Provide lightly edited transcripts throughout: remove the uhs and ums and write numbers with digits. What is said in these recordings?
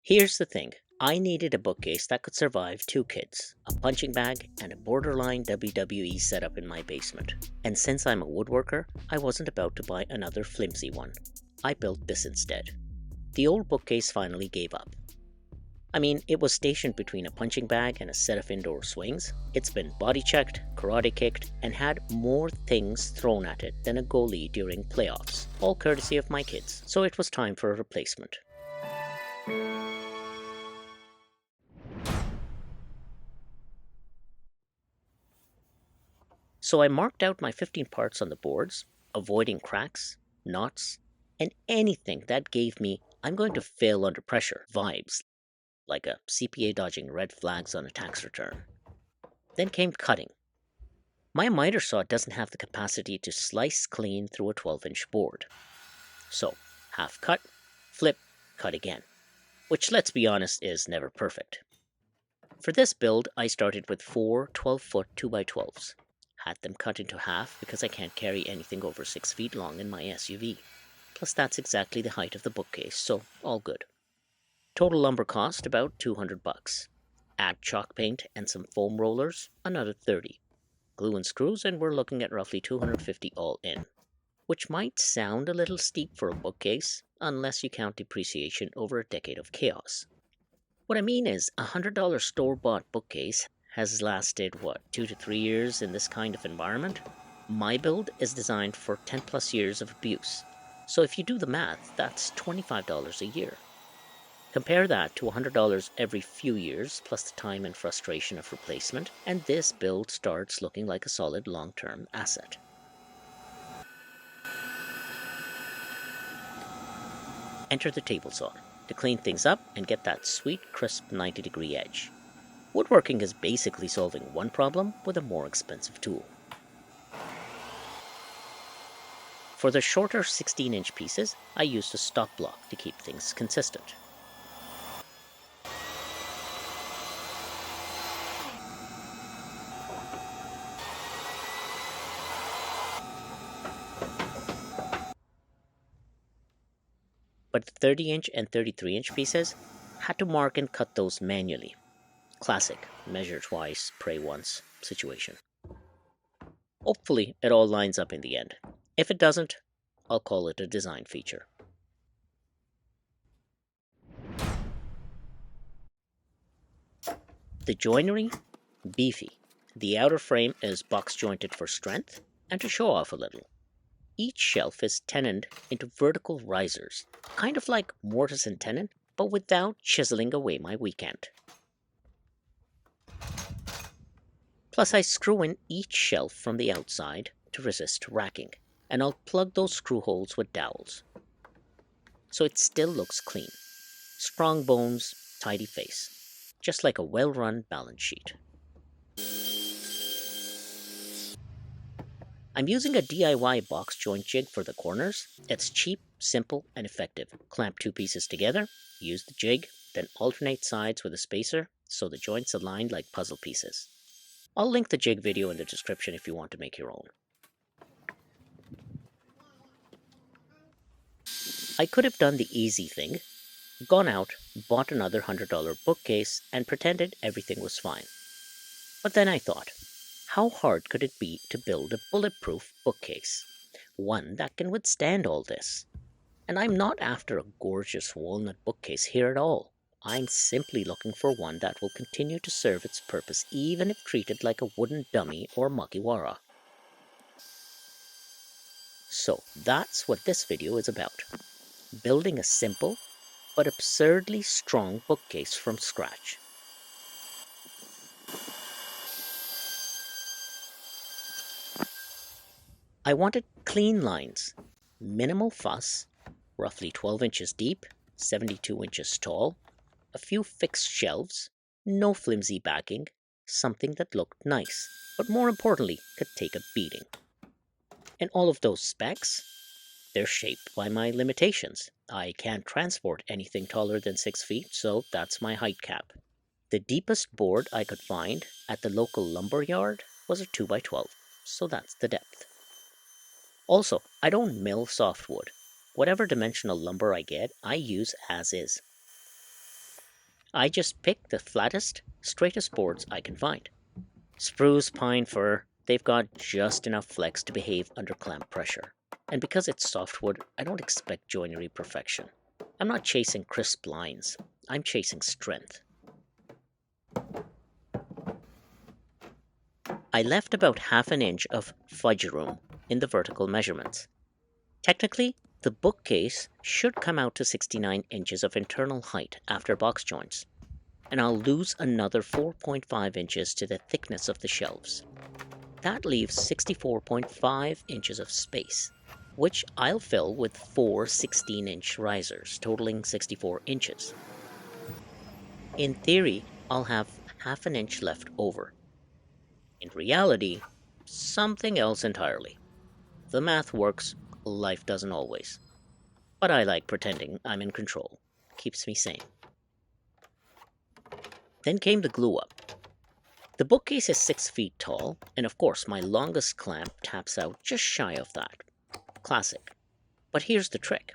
Here's the thing. I needed a bookcase that could survive 2 kids, a punching bag, and a borderline WWE setup in my basement. And since I'm a woodworker, I wasn't about to buy another flimsy one. I built this instead. The old bookcase finally gave up. I mean, it was stationed between a punching bag and a set of indoor swings. It's been body checked, karate kicked, and had more things thrown at it than a goalie during playoffs, all courtesy of my kids, so it was time for a replacement. So I marked out my 15 parts on the boards, avoiding cracks, knots, and anything that gave me "I'm going to fail under pressure" vibes, like a CPA dodging red flags on a tax return. Then came cutting. My miter saw doesn't have the capacity to slice clean through a 12-inch board. So, half cut, flip, cut again, which, let's be honest, is never perfect. For this build, I started with 4 12-foot 2x12s. Had them cut into half because I can't carry anything over 6 feet long in my SUV. Plus that's exactly the height of the bookcase, so all good. Total lumber cost about $200. Add chalk paint and some foam rollers, another $30. Glue and screws, and we're looking at roughly $250 all in. Which might sound a little steep for a bookcase, unless you count depreciation over a decade of chaos. What I mean is, a $100 store-bought bookcase has lasted, 2 to 3 years in this kind of environment? My build is designed for 10 plus years of abuse. So if you do the math, that's $25 a year. Compare that to $100 every few years, plus the time and frustration of replacement, and this build starts looking like a solid long-term asset. Enter the table saw to clean things up and get that sweet, crisp 90-degree edge. Woodworking is basically solving one problem with a more expensive tool. For the shorter 16-inch pieces, I used a stop block to keep things consistent. But the 30-inch and 33-inch pieces, had to mark and cut those manually. Classic measure twice, pray once situation. Hopefully it all lines up in the end. If it doesn't, I'll call it a design feature. The joinery? Beefy. The outer frame is box jointed for strength and to show off a little. Each shelf is tenoned into vertical risers, kind of like mortise and tenon, but without chiseling away my weekend. Plus I screw in each shelf from the outside to resist racking, and I'll plug those screw holes with dowels. So it still looks clean. Strong bones, tidy face. Just like a well-run balance sheet. I'm using a DIY box joint jig for the corners. It's cheap, simple, and effective. Clamp 2 pieces together, use the jig, then alternate sides with a spacer so the joints align like puzzle pieces. I'll link the jig video in the description if you want to make your own. I could have done the easy thing, gone out, bought another $100 bookcase, and pretended everything was fine. But then I thought, how hard could it be to build a bulletproof bookcase? One that can withstand all this. And I'm not after a gorgeous walnut bookcase here at all. I'm simply looking for one that will continue to serve its purpose even if treated like a wooden dummy or makiwara. So that's what this video is about. Building a simple but absurdly strong bookcase from scratch. I wanted clean lines, minimal fuss, roughly 12 inches deep, 72 inches tall, a few fixed shelves, no flimsy backing, something that looked nice, but more importantly, could take a beating. And all of those specs, they're shaped by my limitations. I can't transport anything taller than 6 feet, so that's my height cap. The deepest board I could find at the local lumber yard was a 2x12, so that's the depth. Also, I don't mill softwood. Whatever dimensional lumber I get, I use as is. I just pick the flattest, straightest boards I can find. Spruce, pine, fir, they've got just enough flex to behave under clamp pressure. And because it's softwood, I don't expect joinery perfection. I'm not chasing crisp lines, I'm chasing strength. I left about half an inch of fudge room in the vertical measurements. Technically, the bookcase should come out to 69 inches of internal height after box joints, and I'll lose another 4.5 inches to the thickness of the shelves. That leaves 64.5 inches of space, which I'll fill with four 16-inch risers, totaling 64 inches. In theory, I'll have half an inch left over. In reality, something else entirely. The math works, life doesn't always. But I like pretending I'm in control. Keeps me sane. Then came the glue up. The bookcase is 6 feet tall, and of course my longest clamp taps out just shy of that. Classic. But here's the trick.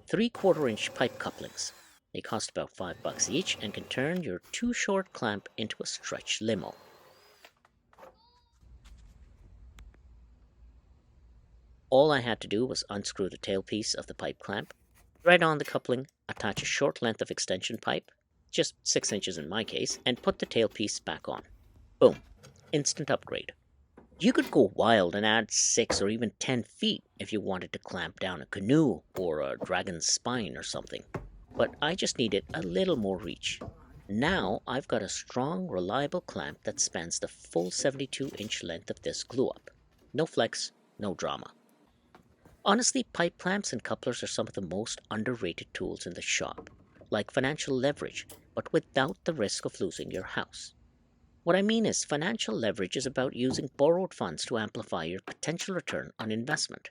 3/4-inch pipe couplings. They cost about $5 each and can turn your too short clamp into a stretch limo. All I had to do was unscrew the tailpiece of the pipe clamp, thread on the coupling, attach a short length of extension pipe, just 6 inches in my case, and put the tailpiece back on. Boom. Instant upgrade. You could go wild and add 6 or even 10 feet if you wanted to clamp down a canoe or a dragon's spine or something. But I just needed a little more reach. Now I've got a strong, reliable clamp that spans the full 72-inch length of this glue up. No flex, no drama. Honestly, pipe clamps and couplers are some of the most underrated tools in the shop, like financial leverage, but without the risk of losing your house. What I mean is, financial leverage is about using borrowed funds to amplify your potential return on investment.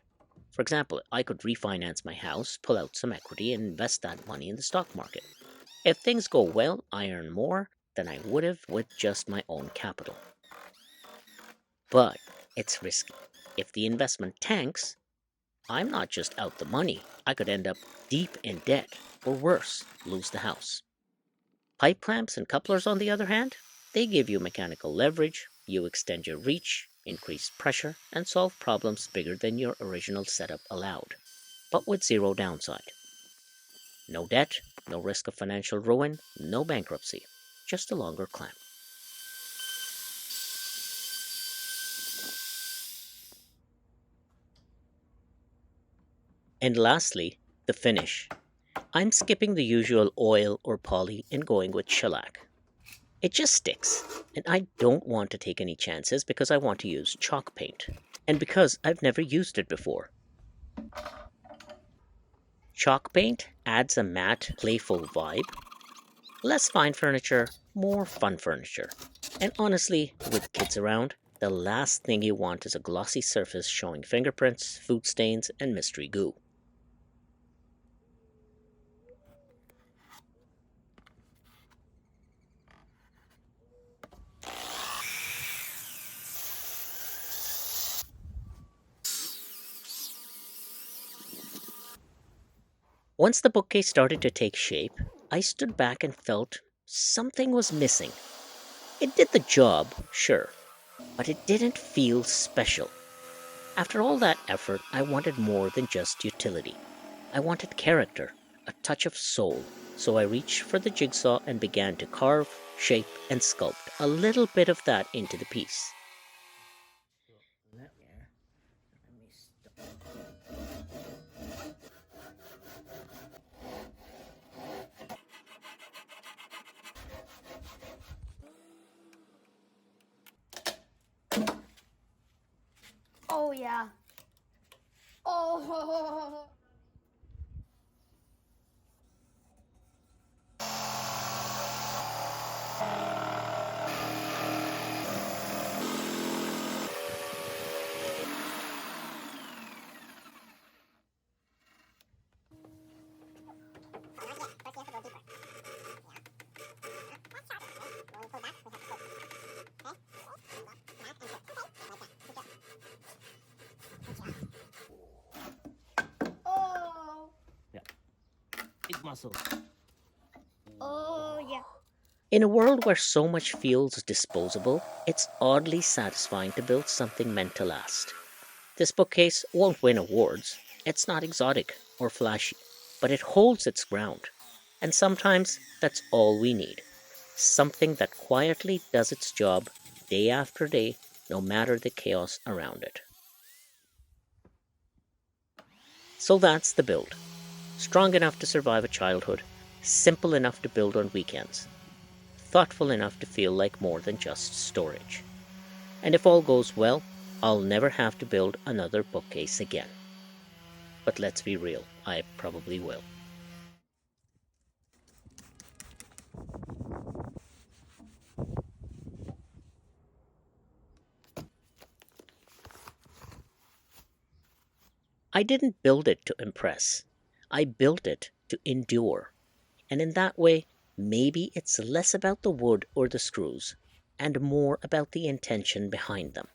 For example, I could refinance my house, pull out some equity, and invest that money in the stock market. If things go well, I earn more than I would have with just my own capital. But it's risky. If the investment tanks, I'm not just out the money, I could end up deep in debt, or worse, lose the house. Pipe clamps and couplers, on the other hand, they give you mechanical leverage, you extend your reach, increase pressure, and solve problems bigger than your original setup allowed, but with zero downside. No debt, no risk of financial ruin, no bankruptcy, just a longer clamp. And lastly, the finish. I'm skipping the usual oil or poly and going with shellac. It just sticks, and I don't want to take any chances because I want to use chalk paint, and because I've never used it before. Chalk paint adds a matte, playful vibe. Less fine furniture, more fun furniture. And honestly, with kids around, the last thing you want is a glossy surface showing fingerprints, food stains, and mystery goo. Once the bookcase started to take shape, I stood back and felt something was missing. It did the job, sure, but it didn't feel special. After all that effort, I wanted more than just utility. I wanted character, a touch of soul, so I reached for the jigsaw and began to carve, shape, and sculpt a little bit of that into the piece. Oh yeah. Oh. Oh. Yeah. Big muscle. Oh. In a world where so much feels disposable, it's oddly satisfying to build something meant to last. This bookcase won't win awards. It's not exotic or flashy, but it holds its ground. And sometimes that's all we need. Something that quietly does its job day after day, no matter the chaos around it. So that's the build. Strong enough to survive a childhood, simple enough to build on weekends, thoughtful enough to feel like more than just storage. And if all goes well, I'll never have to build another bookcase again. But let's be real, I probably will. I didn't build it to impress. I built it to endure. And in that way, maybe it's less about the wood or the screws and more about the intention behind them.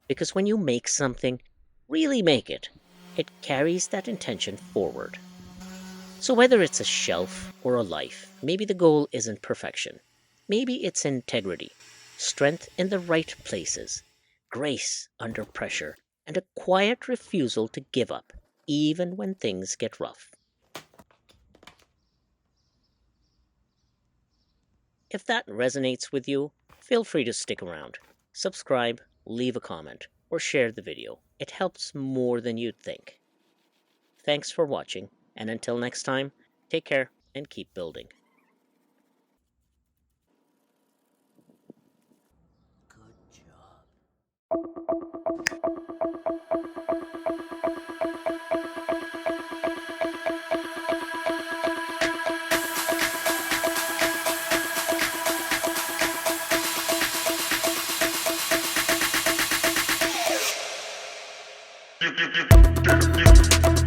Because when you make something, really make it, it carries that intention forward. So whether it's a shelf or a life, maybe the goal isn't perfection. Maybe it's integrity, strength in the right places, grace under pressure, and a quiet refusal to give up, even when things get rough. If that resonates with you, feel free to stick around. Subscribe, leave a comment, or share the video. It helps more than you'd think. Thanks for watching, and until next time, take care and keep building. Good job. You